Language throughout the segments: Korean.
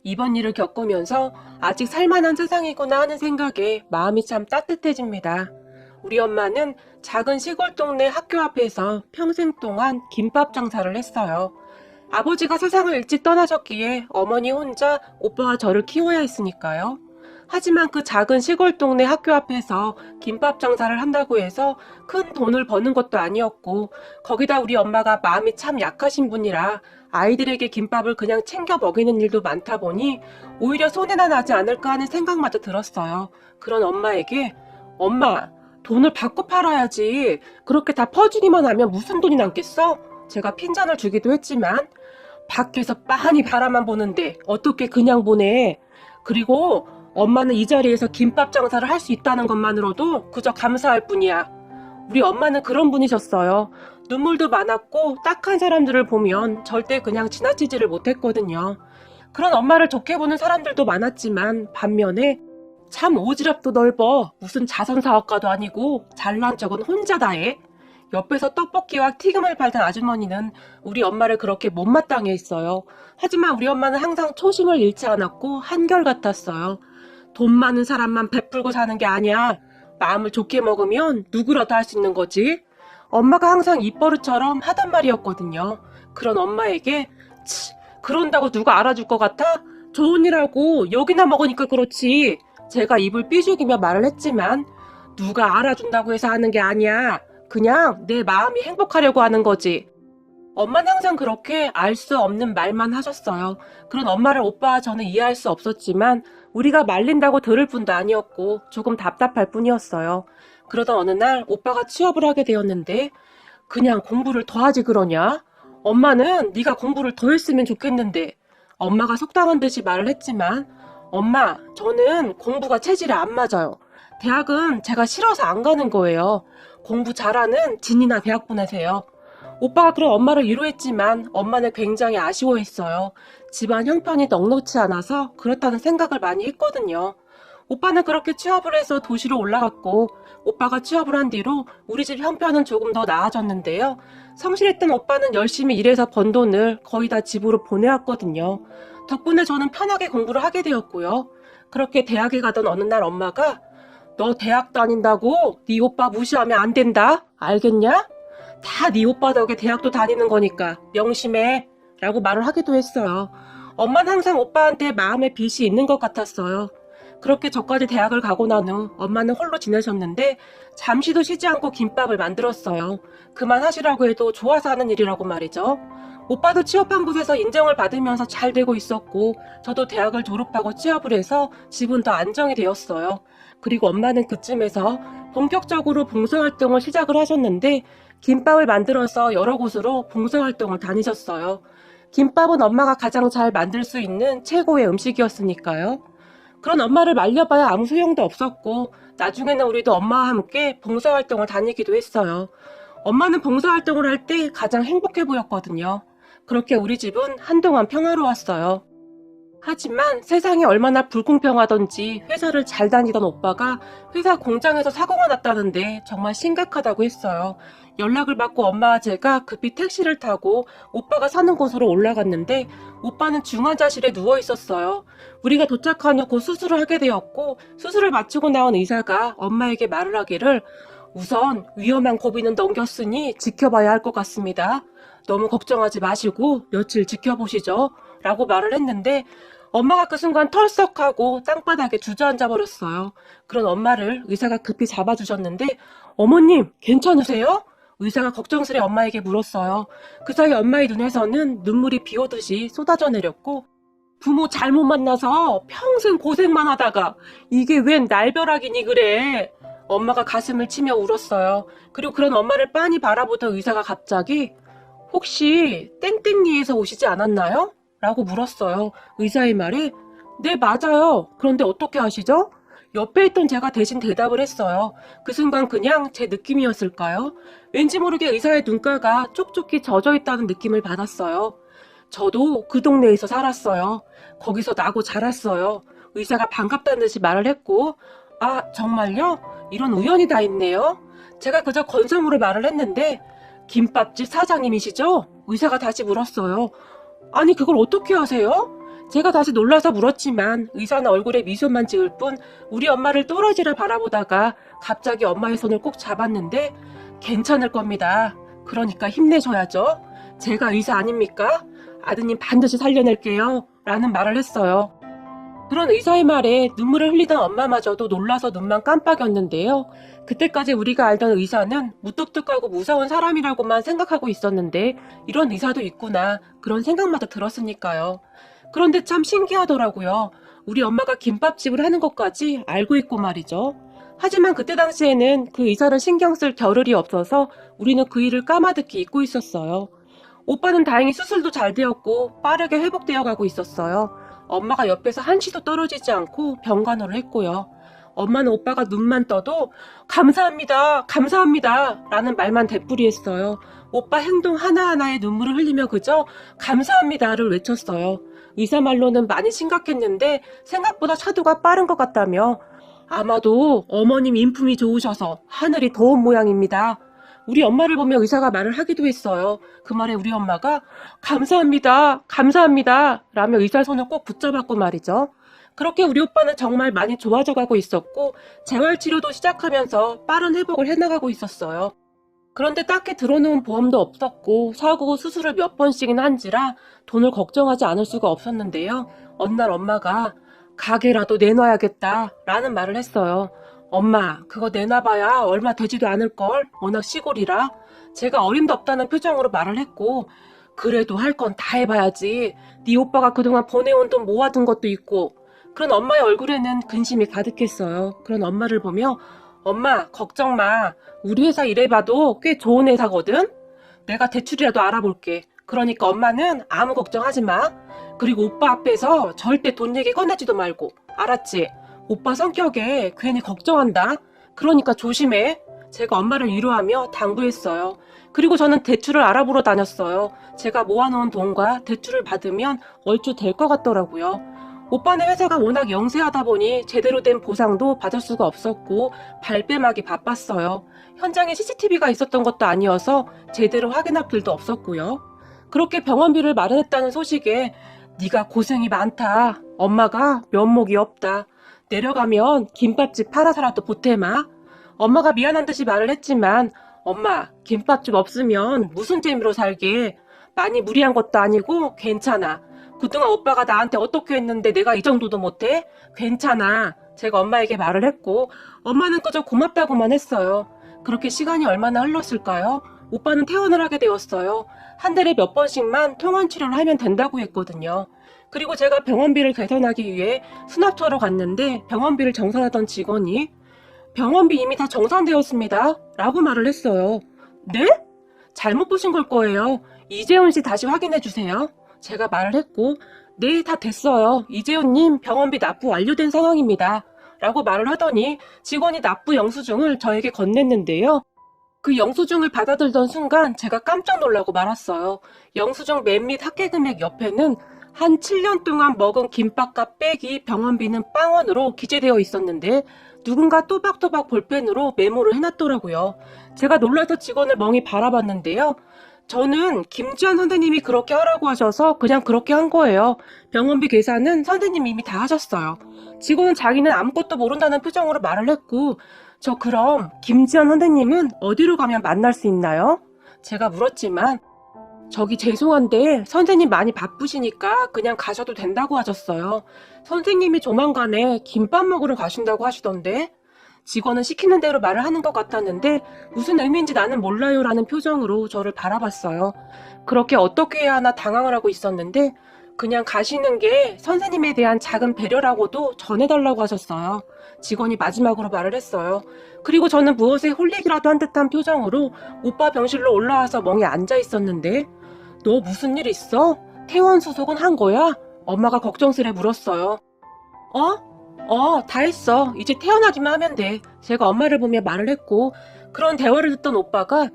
이번 일을 겪으면서 아직 살만한 세상이구나 하는 생각에 마음이 참 따뜻해집니다. 우리 엄마는 작은 시골 동네 학교 앞에서 평생 동안 김밥 장사를 했어요. 아버지가 세상을 일찍 떠나셨기에 어머니 혼자 오빠와 저를 키워야 했으니까요. 하지만 그 작은 시골 동네 학교 앞에서 김밥 장사를 한다고 해서 큰 돈을 버는 것도 아니었고, 거기다 우리 엄마가 마음이 참 약하신 분이라 아이들에게 김밥을 그냥 챙겨 먹이는 일도 많다 보니 오히려 손해나 나지 않을까 하는 생각마저 들었어요. 그런 엄마에게 엄마, 돈을 받고 팔아야지. 그렇게 다 퍼주기만 하면 무슨 돈이 남겠어? 제가 핀잔을 주기도 했지만 밖에서 빤히 바라만 보는데 어떻게 그냥 보내. 그리고 엄마는 이 자리에서 김밥 장사를 할 수 있다는 것만으로도 그저 감사할 뿐이야. 우리 엄마는 그런 분이셨어요. 눈물도 많았고 딱한 사람들을 보면 절대 그냥 지나치지를 못했거든요. 그런 엄마를 좋게 보는 사람들도 많았지만 반면에 참 오지랖도 넓어. 무슨 자선사업가도 아니고 잘난 척은 혼자 다 해. 옆에서 떡볶이와 튀김을 팔던 아주머니는 우리 엄마를 그렇게 못마땅해 했어요. 하지만 우리 엄마는 항상 초심을 잃지 않았고 한결같았어요. 돈 많은 사람만 베풀고 사는 게 아니야. 마음을 좋게 먹으면 누구라도 할 수 있는 거지. 엄마가 항상 입버릇처럼 하던 말이었거든요. 그런 엄마에게 그런다고 누가 알아줄 것 같아? 좋은 일하고 여기나 먹으니까 그렇지. 제가 입을 삐죽이며 말을 했지만 누가 알아준다고 해서 하는 게 아니야. 그냥 내 마음이 행복하려고 하는 거지. 엄마는 항상 그렇게 알 수 없는 말만 하셨어요. 그런 엄마를 오빠와 저는 이해할 수 없었지만 우리가 말린다고 들을 뿐도 아니었고 조금 답답할 뿐이었어요. 그러던 어느 날 오빠가 취업을 하게 되었는데 그냥 공부를 더 하지 그러냐? 엄마는 네가 공부를 더 했으면 좋겠는데. 엄마가 속상한 듯이 말을 했지만 엄마, 저는 공부가 체질에 안 맞아요. 대학은 제가 싫어서 안 가는 거예요. 공부 잘하는 진이나 대학 보내세요. 오빠가 그런 엄마를 위로했지만 엄마는 굉장히 아쉬워했어요. 집안 형편이 넉넉지 않아서 그렇다는 생각을 많이 했거든요. 오빠는 그렇게 취업을 해서 도시로 올라갔고 오빠가 취업을 한 뒤로 우리 집 형편은 조금 더 나아졌는데요. 성실했던 오빠는 열심히 일해서 번 돈을 거의 다 집으로 보내왔거든요. 덕분에 저는 편하게 공부를 하게 되었고요. 그렇게 대학에 가던 어느 날 엄마가 너 대학 다닌다고 네 오빠 무시하면 안 된다. 알겠냐? 다 네 오빠 덕에 대학도 다니는 거니까 명심해 라고 말을 하기도 했어요. 엄마는 항상 오빠한테 마음의 빚이 있는 것 같았어요. 그렇게 저까지 대학을 가고 난 후 엄마는 홀로 지내셨는데 잠시도 쉬지 않고 김밥을 만들었어요. 그만하시라고 해도 좋아서 하는 일이라고 말이죠. 오빠도 취업한 곳에서 인정을 받으면서 잘 되고 있었고 저도 대학을 졸업하고 취업을 해서 집은 더 안정이 되었어요. 그리고 엄마는 그쯤에서 본격적으로 봉사활동을 시작을 하셨는데 김밥을 만들어서 여러 곳으로 봉사활동을 다니셨어요. 김밥은 엄마가 가장 잘 만들 수 있는 최고의 음식이었으니까요. 그런 엄마를 말려봐야 아무 소용도 없었고 나중에는 우리도 엄마와 함께 봉사활동을 다니기도 했어요. 엄마는 봉사활동을 할 때 가장 행복해 보였거든요. 그렇게 우리 집은 한동안 평화로웠어요. 하지만 세상이 얼마나 불공평하던지 회사를 잘 다니던 오빠가 회사 공장에서 사고가 났다는데 정말 심각하다고 했어요. 연락을 받고 엄마와 제가 급히 택시를 타고 오빠가 사는 곳으로 올라갔는데 오빠는 중환자실에 누워 있었어요. 우리가 도착한 후 곧 수술을 하게 되었고 수술을 마치고 나온 의사가 엄마에게 말을 하기를 우선 위험한 고비는 넘겼으니 지켜봐야 할 것 같습니다. 너무 걱정하지 마시고 며칠 지켜보시죠. 라고 말을 했는데 엄마가 그 순간 털썩하고 땅바닥에 주저앉아 버렸어요. 그런 엄마를 의사가 급히 잡아주셨는데 어머님 괜찮으세요? 의사가 걱정스레 엄마에게 물었어요. 그 사이 엄마의 눈에서는 눈물이 비 오듯이 쏟아져 내렸고 부모 잘못 만나서 평생 고생만 하다가 이게 웬 날벼락이니 그래. 엄마가 가슴을 치며 울었어요. 그리고 그런 엄마를 빤히 바라보던 의사가 갑자기 혹시 땡땡리에서 오시지 않았나요? 라고 물었어요. 의사의 말에 네 맞아요. 그런데 어떻게 아시죠? 옆에 있던 제가 대신 대답을 했어요. 그 순간 그냥 제 느낌이었을까요? 왠지 모르게 의사의 눈가가 쪽쪽이 젖어 있다는 느낌을 받았어요. 저도 그 동네에서 살았어요. 거기서 나고 자랐어요. 의사가 반갑다는 듯이 말을 했고 아 정말요? 이런 우연이 다 있네요. 제가 그저 건성으로 말을 했는데 김밥집 사장님이시죠? 의사가 다시 물었어요. 아니 그걸 어떻게 아세요? 제가 다시 놀라서 물었지만 의사는 얼굴에 미소만 지을 뿐 우리 엄마를 뚫어지를 바라보다가 갑자기 엄마의 손을 꼭 잡았는데 괜찮을 겁니다. 그러니까 힘내셔야죠. 제가 의사 아닙니까? 아드님 반드시 살려낼게요. 라는 말을 했어요. 그런 의사의 말에 눈물을 흘리던 엄마마저도 놀라서 눈만 깜빡였는데요. 그때까지 우리가 알던 의사는 무뚝뚝하고 무서운 사람이라고만 생각하고 있었는데 이런 의사도 있구나 그런 생각마저 들었으니까요. 그런데 참 신기하더라고요. 우리 엄마가 김밥집을 하는 것까지 알고 있고 말이죠. 하지만 그때 당시에는 그 의사를 신경 쓸 겨를이 없어서 우리는 그 일을 까마득히 잊고 있었어요. 오빠는 다행히 수술도 잘 되었고 빠르게 회복되어 가고 있었어요. 엄마가 옆에서 한시도 떨어지지 않고 병간호를 했고요. 엄마는 오빠가 눈만 떠도 감사합니다, 감사합니다 라는 말만 되풀이했어요. 오빠 행동 하나하나에 눈물을 흘리며 그저 감사합니다를 외쳤어요. 의사 말로는 많이 심각했는데 생각보다 차도가 빠른 것 같다며 아마도 어머님 인품이 좋으셔서 하늘이 도운 모양입니다. 우리 엄마를 보며 의사가 말을 하기도 했어요. 그 말에 우리 엄마가 감사합니다, 감사합니다 라며 의사 손을 꼭 붙잡았고 말이죠. 그렇게 우리 오빠는 정말 많이 좋아져 가고 있었고 재활치료도 시작하면서 빠른 회복을 해나가고 있었어요. 그런데 딱히 들어놓은 보험도 없었고 사고 후 수술을 몇 번씩이나 한지라 돈을 걱정하지 않을 수가 없었는데요. 어느 날 엄마가 가게라도 내놔야겠다 라는 말을 했어요. 엄마 그거 내놔봐야 얼마 되지도 않을걸 워낙 시골이라. 제가 어림도 없다는 표정으로 말을 했고 그래도 할 건 다 해봐야지. 네 오빠가 그동안 보내온 돈 모아둔 것도 있고. 그런 엄마의 얼굴에는 근심이 가득했어요. 그런 엄마를 보며 엄마 걱정 마. 우리 회사 일해봐도 꽤 좋은 회사거든. 내가 대출이라도 알아볼게. 그러니까 엄마는 아무 걱정하지 마. 그리고 오빠 앞에서 절대 돈 얘기 꺼내지도 말고. 알았지? 오빠 성격에 괜히 걱정한다. 그러니까 조심해. 제가 엄마를 위로하며 당부했어요. 그리고 저는 대출을 알아보러 다녔어요. 제가 모아놓은 돈과 대출을 받으면 얼추 될 것 같더라고요. 오빠네 회사가 워낙 영세하다 보니 제대로 된 보상도 받을 수가 없었고 발뺌하기 바빴어요. 현장에 CCTV가 있었던 것도 아니어서 제대로 확인할 필요도 없었고요. 그렇게 병원비를 마련했다는 소식에 네가 고생이 많다. 엄마가 면목이 없다. 내려가면 김밥집 팔아서라도 보태마. 엄마가 미안한 듯이 말을 했지만 엄마 김밥집 없으면 무슨 재미로 살게. 많이 무리한 것도 아니고 괜찮아. 그동안 오빠가 나한테 어떻게 했는데 내가 이 정도도 못해? 괜찮아. 제가 엄마에게 말을 했고 엄마는 그저 고맙다고만 했어요. 그렇게 시간이 얼마나 흘렀을까요? 오빠는 퇴원을 하게 되었어요. 한 달에 몇 번씩만 통원 치료를 하면 된다고 했거든요. 그리고 제가 병원비를 개선하기 위해 수납처로 갔는데 병원비를 정산하던 직원이 병원비 이미 다 정산되었습니다 라고 말을 했어요. 네? 잘못 보신 걸 거예요. 이재훈 씨 다시 확인해 주세요. 제가 말을 했고 네, 다 됐어요. 이재훈님 병원비 납부 완료된 상황입니다 라고 말을 하더니 직원이 납부 영수증을 저에게 건넸는데요. 그 영수증을 받아들던 순간 제가 깜짝 놀라고 말았어요. 영수증 맨 밑 합계금액 옆에는 한 7년 동안 먹은 김밥값 빼기 병원비는 빵원으로 기재되어 있었는데 누군가 또박또박 볼펜으로 메모를 해놨더라고요. 제가 놀라서 직원을 멍이 바라봤는데요. 저는 김지현 선생님이 그렇게 하라고 하셔서 그냥 그렇게 한 거예요. 병원비 계산은 선생님이 이미 다 하셨어요. 직원은 자기는 아무것도 모른다는 표정으로 말을 했고 저 그럼 김지현 선생님은 어디로 가면 만날 수 있나요? 제가 물었지만 저기 죄송한데 선생님 많이 바쁘시니까 그냥 가셔도 된다고 하셨어요. 선생님이 조만간에 김밥 먹으러 가신다고 하시던데 직원은 시키는 대로 말을 하는 것 같았는데 무슨 의미인지 나는 몰라요 라는 표정으로 저를 바라봤어요. 그렇게 어떻게 해야 하나 당황을 하고 있었는데 그냥 가시는 게 선생님에 대한 작은 배려라고도 전해달라고 하셨어요. 직원이 마지막으로 말을 했어요. 그리고 저는 무엇에 홀리기라도 한 듯한 표정으로 오빠 병실로 올라와서 멍에 앉아 있었는데 너 무슨 일 있어? 퇴원 수속은 한 거야? 엄마가 걱정스레 물었어요. 다 했어. 이제 퇴원하기만 하면 돼. 제가 엄마를 보며 말을 했고 그런 대화를 듣던 오빠가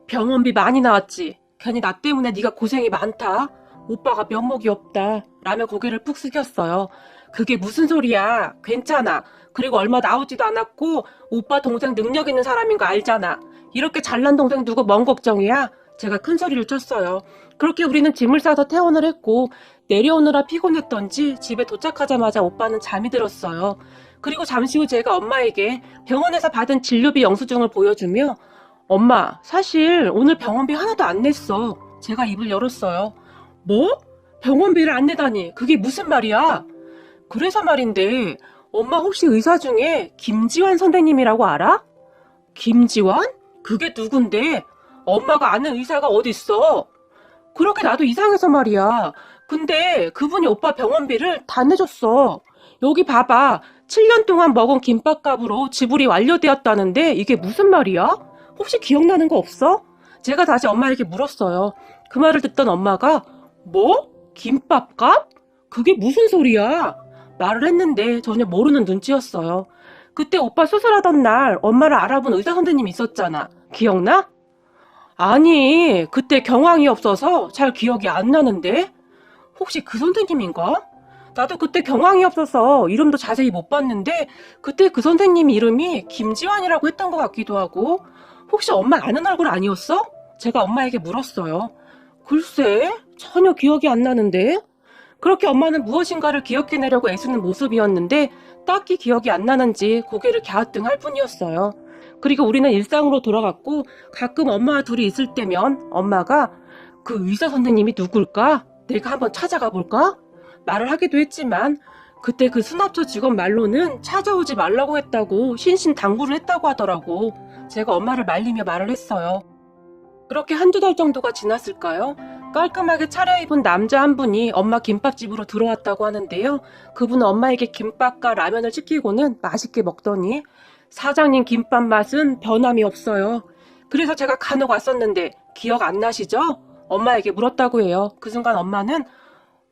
병원비 많이 나왔지. 괜히 나 때문에 네가 고생이 많다. 오빠가 면목이 없다. 라며 고개를 푹 숙였어요. 그게 무슨 소리야. 괜찮아. 그리고 얼마 나오지도 않았고 오빠 동생 능력 있는 사람인 거 알잖아. 이렇게 잘난 동생 두고 뭔 걱정이야? 제가 큰 소리를 쳤어요. 그렇게 우리는 짐을 싸서 퇴원을 했고 내려오느라 피곤했던지 집에 도착하자마자 오빠는 잠이 들었어요. 그리고 잠시 후 제가 엄마에게 병원에서 받은 진료비 영수증을 보여주며 엄마, 사실 오늘 병원비 하나도 안 냈어. 제가 입을 열었어요. 뭐? 병원비를 안 내다니 그게 무슨 말이야? 그래서 말인데 엄마 혹시 의사 중에 김지환 선생님이라고 알아? 김지환? 그게 누군데? 엄마가 아는 의사가 어딨어? 그렇게 나도 이상해서 말이야. 근데 그분이 오빠 병원비를 다 내줬어. 여기 봐봐. 7년 동안 먹은 김밥값으로 지불이 완료되었다는데 이게 무슨 말이야? 혹시 기억나는 거 없어? 제가 다시 엄마에게 물었어요. 그 말을 듣던 엄마가 뭐? 김밥값? 그게 무슨 소리야? 말을 했는데 전혀 모르는 눈치였어요. 그때 오빠 수술하던 날 엄마를 알아본 의사 선생님 있었잖아. 기억나? 아니, 그때 경황이 없어서 잘 기억이 안 나는데? 혹시 그 선생님인가? 나도 그때 경황이 없어서 이름도 자세히 못 봤는데 그때 그 선생님 이름이 김지환이라고 했던 것 같기도 하고 혹시 엄마 아는 얼굴 아니었어? 제가 엄마에게 물었어요. 글쎄, 전혀 기억이 안 나는데? 그렇게 엄마는 무엇인가를 기억해내려고 애쓰는 모습이었는데 딱히 기억이 안 나는지 고개를 갸우뚱할 뿐이었어요. 그리고 우리는 일상으로 돌아갔고 가끔 엄마와 둘이 있을 때면 엄마가 그 의사 선생님이 누굴까? 내가 한번 찾아가 볼까? 말을 하기도 했지만 그때 그 수납처 직원 말로는 찾아오지 말라고 했다고 신신당부를 했다고 하더라고. 제가 엄마를 말리며 말을 했어요. 그렇게 한두 달 정도가 지났을까요? 깔끔하게 차려입은 남자 한 분이 엄마 김밥집으로 들어왔다고 하는데요. 그분은 엄마에게 김밥과 라면을 시키고는 맛있게 먹더니 사장님 김밥 맛은 변함이 없어요. 그래서 제가 간혹 왔었는데 기억 안 나시죠? 엄마에게 물었다고 해요. 그 순간 엄마는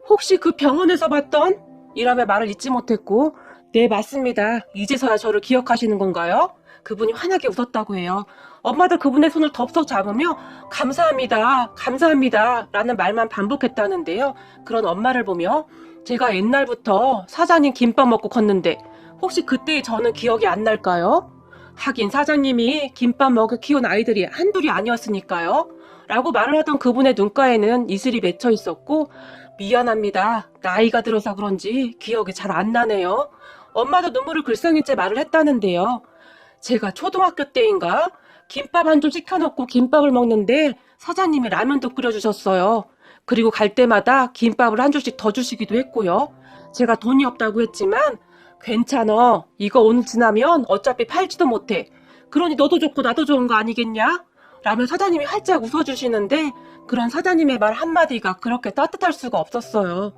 혹시 그 병원에서 봤던? 이라며 말을 잊지 못했고 네 맞습니다. 이제서야 저를 기억하시는 건가요? 그분이 환하게 웃었다고 해요. 엄마도 그분의 손을 덥석 잡으며 감사합니다, 감사합니다 라는 말만 반복했다는데요. 그런 엄마를 보며 제가 옛날부터 사장님 김밥 먹고 컸는데 혹시 그때의 저는 기억이 안 날까요? 하긴 사장님이 김밥 먹여 키운 아이들이 한둘이 아니었으니까요. 라고 말을 하던 그분의 눈가에는 이슬이 맺혀 있었고 미안합니다. 나이가 들어서 그런지 기억이 잘 안 나네요. 엄마도 눈물을 글썽인 채 말을 했다는데요. 제가 초등학교 때인가 김밥 한 줄 시켜놓고 김밥을 먹는데 사장님이 라면도 끓여주셨어요. 그리고 갈 때마다 김밥을 한 줄씩 더 주시기도 했고요. 제가 돈이 없다고 했지만 괜찮아. 이거 오늘 지나면 어차피 팔지도 못해. 그러니 너도 좋고 나도 좋은 거 아니겠냐? 라며 사장님이 활짝 웃어주시는데 그런 사장님의 말 한마디가 그렇게 따뜻할 수가 없었어요.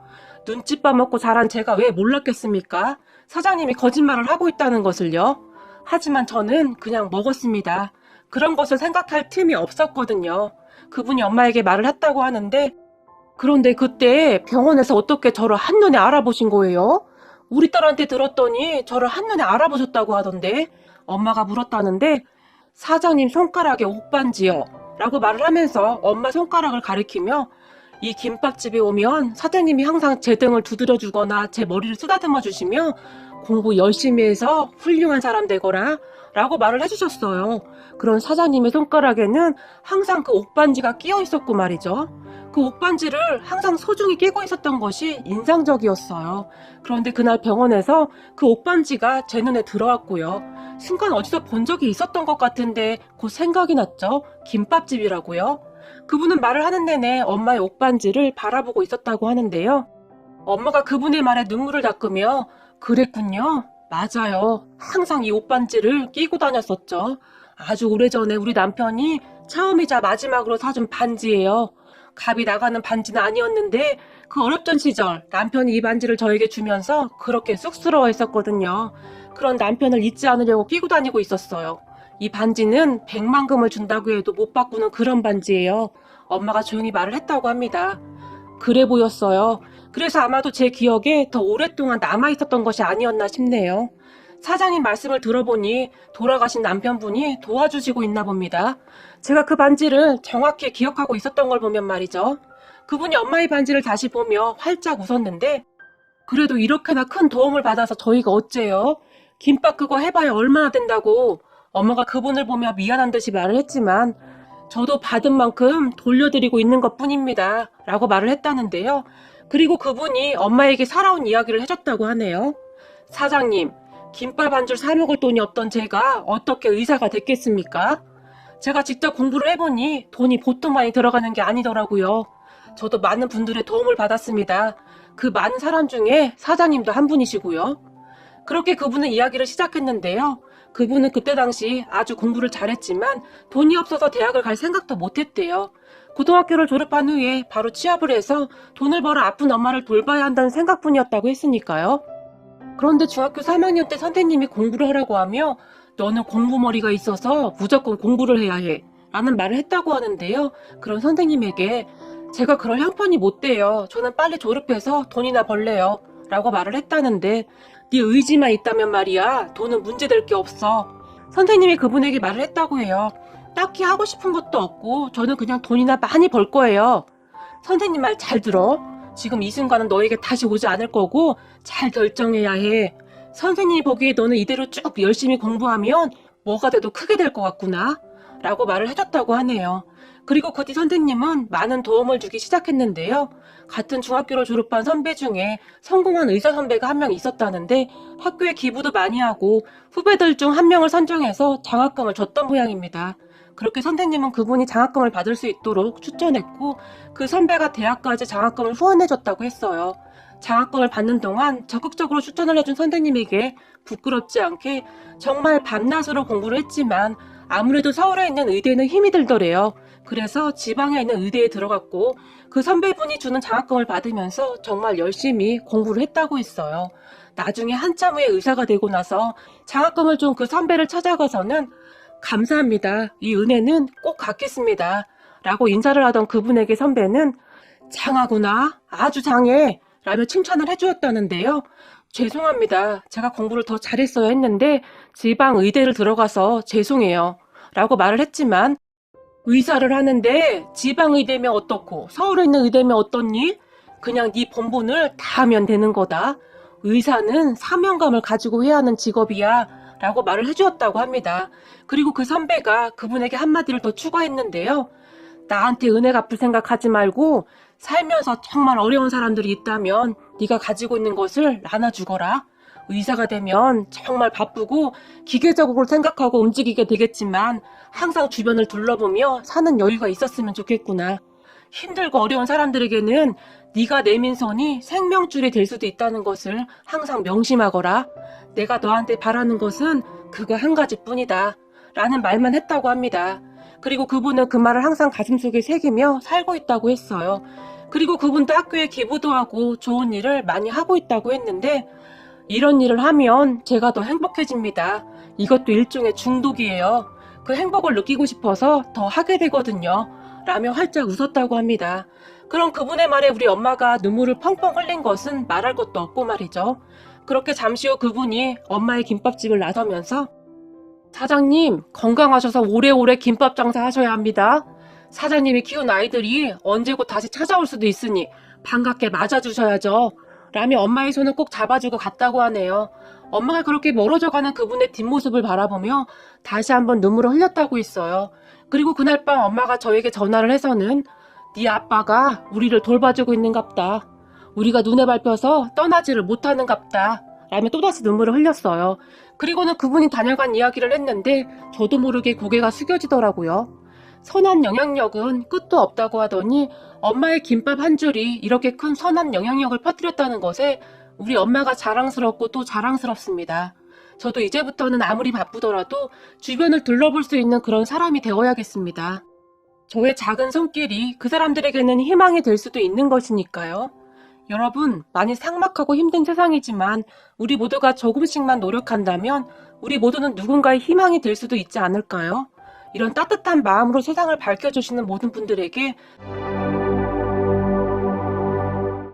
눈칫밥 먹고 자란 제가 왜 몰랐겠습니까? 사장님이 거짓말을 하고 있다는 것을요. 하지만 저는 그냥 먹었습니다. 그런 것을 생각할 틈이 없었거든요. 그분이 엄마에게 말을 했다고 하는데 그런데 그때 병원에서 어떻게 저를 한눈에 알아보신 거예요? 우리 딸한테 들었더니 저를 한눈에 알아보셨다고 하던데 엄마가 물었다는데 사장님 손가락에 옥반지요 라고 말을 하면서 엄마 손가락을 가리키며 이 김밥집에 오면 사장님이 항상 제 등을 두드려 주거나 제 머리를 쓰다듬어 주시며 공부 열심히 해서 훌륭한 사람 되거라 라고 말을 해주셨어요. 그런 사장님의 손가락에는 항상 그 옥반지가 끼어 있었고 말이죠. 그 옥반지를 항상 소중히 끼고 있었던 것이 인상적이었어요. 그런데 그날 병원에서 그 옥반지가 제 눈에 들어왔고요. 순간 어디서 본 적이 있었던 것 같은데 곧 생각이 났죠. 김밥집이라고요. 그분은 말을 하는 내내 엄마의 옥반지를 바라보고 있었다고 하는데요. 엄마가 그분의 말에 눈물을 닦으며 그랬군요. 맞아요. 항상 이 옷반지를 끼고 다녔었죠. 아주 오래전에 우리 남편이 처음이자 마지막으로 사준 반지예요. 값이 나가는 반지는 아니었는데 그 어렵던 시절 남편이 이 반지를 저에게 주면서 그렇게 쑥스러워 했었거든요. 그런 남편을 잊지 않으려고 끼고 다니고 있었어요. 이 반지는 100만금을 준다고 해도 못 바꾸는 그런 반지예요. 엄마가 조용히 말을 했다고 합니다. 그래 보였어요. 그래서 아마도 제 기억에 더 오랫동안 남아있었던 것이 아니었나 싶네요. 사장님 말씀을 들어보니 돌아가신 남편분이 도와주시고 있나 봅니다. 제가 그 반지를 정확히 기억하고 있었던 걸 보면 말이죠. 그분이 엄마의 반지를 다시 보며 활짝 웃었는데 그래도 이렇게나 큰 도움을 받아서 저희가 어째요? 김밥 그거 해봐야 얼마나 된다고. 엄마가 그분을 보며 미안한 듯이 말을 했지만 저도 받은 만큼 돌려드리고 있는 것뿐입니다. 라고 말을 했다는데요. 그리고 그분이 엄마에게 살아온 이야기를 해줬다고 하네요. 사장님, 김밥 한 줄 사 먹을 돈이 없던 제가 어떻게 의사가 됐겠습니까? 제가 직접 공부를 해보니 돈이 보통 많이 들어가는 게 아니더라고요. 저도 많은 분들의 도움을 받았습니다. 그 많은 사람 중에 사장님도 한 분이시고요. 그렇게 그분은 이야기를 시작했는데요. 그분은 그때 당시 아주 공부를 잘했지만 돈이 없어서 대학을 갈 생각도 못했대요. 고등학교를 졸업한 후에 바로 취업을 해서 돈을 벌어 아픈 엄마를 돌봐야 한다는 생각뿐이었다고 했으니까요. 그런데 중학교 3학년 때 선생님이 공부를 하라고 하며 너는 공부머리가 있어서 무조건 공부를 해야 해 라는 말을 했다고 하는데요. 그런 선생님에게 제가 그럴 형편이 못 돼요. 저는 빨리 졸업해서 돈이나 벌래요 라고 말을 했다는데 네 의지만 있다면 말이야 돈은 문제될 게 없어. 선생님이 그분에게 말을 했다고 해요. 딱히 하고 싶은 것도 없고 저는 그냥 돈이나 많이 벌 거예요. 선생님 말 잘 들어. 지금 이 순간은 너에게 다시 오지 않을 거고 잘 결정해야 해. 선생님이 보기에 너는 이대로 쭉 열심히 공부하면 뭐가 돼도 크게 될 것 같구나 라고 말을 해줬다고 하네요. 그리고 그 뒤 선생님은 많은 도움을 주기 시작했는데요. 같은 중학교를 졸업한 선배 중에 성공한 의사 선배가 한 명 있었다는데 학교에 기부도 많이 하고 후배들 중 한 명을 선정해서 장학금을 줬던 모양입니다. 그렇게 선생님은 그분이 장학금을 받을 수 있도록 추천했고 그 선배가 대학까지 장학금을 후원해줬다고 했어요. 장학금을 받는 동안 적극적으로 추천을 해준 선생님에게 부끄럽지 않게 정말 밤낮으로 공부를 했지만 아무래도 서울에 있는 의대는 힘이 들더래요. 그래서 지방에 있는 의대에 들어갔고 그 선배분이 주는 장학금을 받으면서 정말 열심히 공부를 했다고 했어요. 나중에 한참 후에 의사가 되고 나서 장학금을 준 그 선배를 찾아가서는 감사합니다. 이 은혜는 꼭 갚겠습니다. 라고 인사를 하던 그분에게 선배는 장하구나. 아주 장해. 라며 칭찬을 해주었다는데요. 죄송합니다. 제가 공부를 더 잘했어야 했는데 지방 의대를 들어가서 죄송해요. 라고 말을 했지만 의사를 하는데 지방 의대면 어떻고 서울에 있는 의대면 어떻니? 그냥 네 본분을 다 하면 되는 거다. 의사는 사명감을 가지고 해야 하는 직업이야. 라고 말을 해주었다고 합니다. 그리고 그 선배가 그분에게 한마디를 더 추가했는데요. 나한테 은혜 갚을 생각하지 말고 살면서 정말 어려운 사람들이 있다면 네가 가지고 있는 것을 나눠주거라. 의사가 되면 정말 바쁘고 기계적으로 생각하고 움직이게 되겠지만 항상 주변을 둘러보며 사는 여유가 있었으면 좋겠구나. 힘들고 어려운 사람들에게는 네가 내민 손이 생명줄이 될 수도 있다는 것을 항상 명심하거라. 내가 너한테 바라는 것은 그거 한 가지뿐이다. 라는 말만 했다고 합니다. 그리고 그분은 그 말을 항상 가슴속에 새기며 살고 있다고 했어요. 그리고 그분도 학교에 기부도 하고 좋은 일을 많이 하고 있다고 했는데 이런 일을 하면 제가 더 행복해집니다. 이것도 일종의 중독이에요. 그 행복을 느끼고 싶어서 더 하게 되거든요. 라며 활짝 웃었다고 합니다. 그럼 그분의 말에 우리 엄마가 눈물을 펑펑 흘린 것은 말할 것도 없고 말이죠. 그렇게 잠시 후 그분이 엄마의 김밥집을 나서면서 사장님, 건강하셔서 오래오래 김밥 장사 하셔야 합니다. 사장님이 키운 아이들이 언제 곧 다시 찾아올 수도 있으니 반갑게 맞아주셔야죠. 라며 엄마의 손을 꼭 잡아주고 갔다고 하네요. 엄마가 그렇게 멀어져가는 그분의 뒷모습을 바라보며 다시 한번 눈물을 흘렸다고 했어요. 그리고 그날 밤 엄마가 저에게 전화를 해서는 네 아빠가 우리를 돌봐주고 있는갑다. 우리가 눈에 밟혀서 떠나지를 못하는갑다. 라며 또다시 눈물을 흘렸어요. 그리고는 그분이 다녀간 이야기를 했는데 저도 모르게 고개가 숙여지더라고요. 선한 영향력은 끝도 없다고 하더니 엄마의 김밥 한 줄이 이렇게 큰 선한 영향력을 퍼뜨렸다는 것에 우리 엄마가 자랑스럽고 또 자랑스럽습니다. 저도 이제부터는 아무리 바쁘더라도 주변을 둘러볼 수 있는 그런 사람이 되어야겠습니다. 저의 작은 손길이 그 사람들에게는 희망이 될 수도 있는 것이니까요. 여러분, 많이 삭막하고 힘든 세상이지만 우리 모두가 조금씩만 노력한다면 우리 모두는 누군가의 희망이 될 수도 있지 않을까요? 이런 따뜻한 마음으로 세상을 밝혀주시는 모든 분들에게